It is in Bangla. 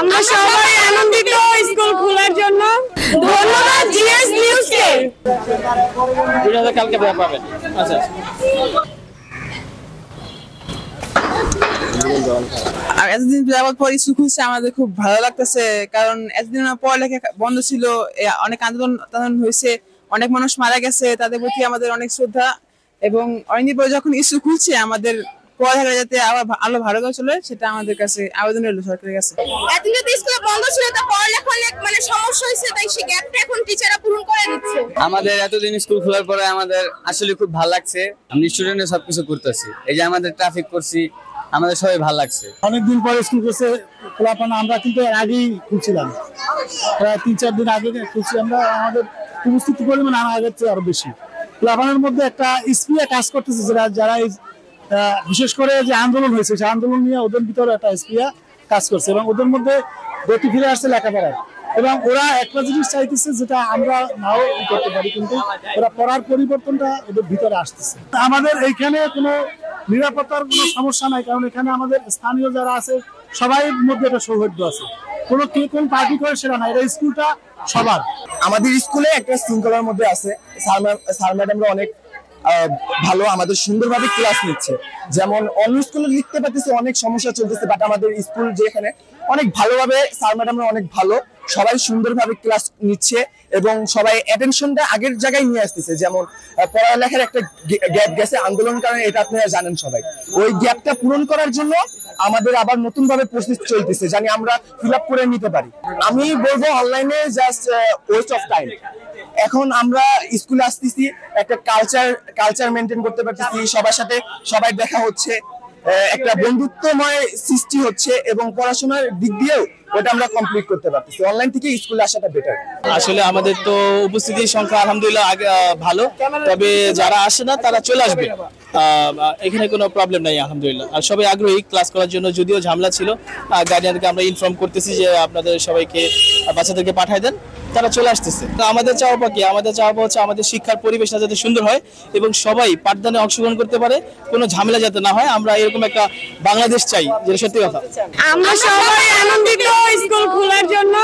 আমরা সবাই আনন্দিত স্কুল খোলার জন্য। ধন্যবাদ জিএস নিউজকে। 2000 কালকে দেয়া পাবেন। আচ্ছা আর এতদিন যাওয়ার পর স্কুল খুলছে আমাদের খুব ভালো লাগতেছে, কারণ এতদিন পড়ালেখা বন্ধ ছিল, অনেক আন্দোলন হয়েছে, অনেক মানুষ মারা গেছে, তাদের প্রতি আমাদের অনেক শ্রদ্ধা। এবং অনেকদিন পরে যখন স্কুল খুলছে আমাদের পড়ালেখা যাতে আরো ভালো করে চলে, সেটা আমাদের কাছে আবেদন রইল সরকারের কাছে। এতদিন যদি স্কুল বন্ধ ছিল তো পড়ালেখা অনেক সমস্যা হয়েছে, তাই সেই গ্যাপটা এখন টিচাররা পূরণ করে দিচ্ছে। আমাদের এতদিন স্কুল খোলার পরে আমাদের আসলে খুব ভালো লাগছে। আমি স্টুডেন্টরা সবকিছু করতেছি, এই যে আমাদের ট্রাফিক করছি, আমাদের সবাই ভালো লাগছে। অনেকদিন পরে স্কুল করছে খোলাপানা, আমরা কিন্তু এর আগেই খুলছিলাম, প্রায় 3-4 দিন আগে খুলছি আমরা। আমাদের উপস্থিতি পরিমাণ আগের চেয়ে আরো বেশি। খোলাপানার মধ্যে একটা স্পিয়া কাজ করতেছে, যারা বিশেষ করে যে আন্দোলন হয়েছে সেই আন্দোলন নিয়ে ওদের ভিতরে একটা স্পিয়া কাজ করছে, এবং ওদের মধ্যে গতি ফিরে আসছে লেখাপড়ায়। এবং ওরা একটা জিনিস চাইতেছে যেটা আমরা নাও করতে পারি, কিন্তু ওরা পড়ার পরিবর্তনটা ওদের ভিতরে আসতেছে। আমাদের এইখানে কোনো নিরাপত্তার কোনো সমস্যা নাই, কারণ এখানে আমাদের স্থানীয় যারা আছে সবাই মধ্যে একটা সৌহার্দ্য আছে। কোনো কে কোন পার্টি করে সেটা না, এটা স্কুলটা সবার। আমাদের স্কুলে একটা শৃঙ্খলার মধ্যে আছে। স্যার ম্যাডামরা অনেক ভালো, আমাদের সুন্দরভাবে ক্লাস নিচ্ছে। যেমন অন্য স্কুলে লিখতে পারতেছে অনেক সমস্যা চলতেছে, বাট আমাদের স্কুল যেখানে অনেক ভালোভাবে স্যার ম্যাডামরা অনেক ভালো, সবাই সুন্দরভাবে ক্লাস নিচ্ছে এবং সবাই অ্যাটেনশনটা আগের জায়গায় নিয়ে আসতেছে। যেমন পড়ালেখার একটা গ্যাপ গেছে আন্দোলন কারণে, এটা আপনারা জানেন সবাই। ওই গ্যাপটা পূরণ করার জন্য আমাদের আবার নতুন ভাবে প্রস্তুতি চলতেছে, জানি আমরা ফিল আপ করে নিতে পারি। আমি বলবো অনলাইনে জাস্ট ওয়েস্ট অফ টাইম। এখন আমরা স্কুলে আসতেছি, একটা কালচার মেনটেন করতে পারতেছি, সবার সাথে সবাই দেখা হচ্ছে, একটা বন্ধুত্বময় সৃষ্টি হচ্ছে, এবং পড়াশোনার দিক দিয়েও ওটা আমরা কমপ্লিট করতে পারতেছি। অনলাইন থেকে স্কুলে আসাটা বেটার। আসলে আমাদের তো উপস্থিতির সংখ্যা আলহামদুলিল্লাহ ভালো, তবে যারা আসে না তারা চলে আসবে, এখানে কোনো প্রবলেম নাই আলহামদুলিল্লাহ। আর সবাই আগ্রহী ক্লাস করার জন্য, যদিও ঝামেলা ছিল, গার্ডিয়ানকে আমরা ইনফর্ম করতেছি যে আপনাদের সবাইকে বাচ্চাদেরকে পাঠায় দেন, তারা চলে আসতেছে। তো আমাদের চাওয়া কি, আমাদের চাওয়া হচ্ছে আমাদের শিক্ষার পরিবেশটা যাতে সুন্দর হয় এবং সবাই পাঠদানে অংশগ্রহণ করতে পারে, কোনো ঝামেলা যাতে না হয়। আমরা এরকম একটা বাংলাদেশ চাই, যেটা সত্যি কথা। আমরা সবাই আনন্দিত স্কুল খোলার জন্য।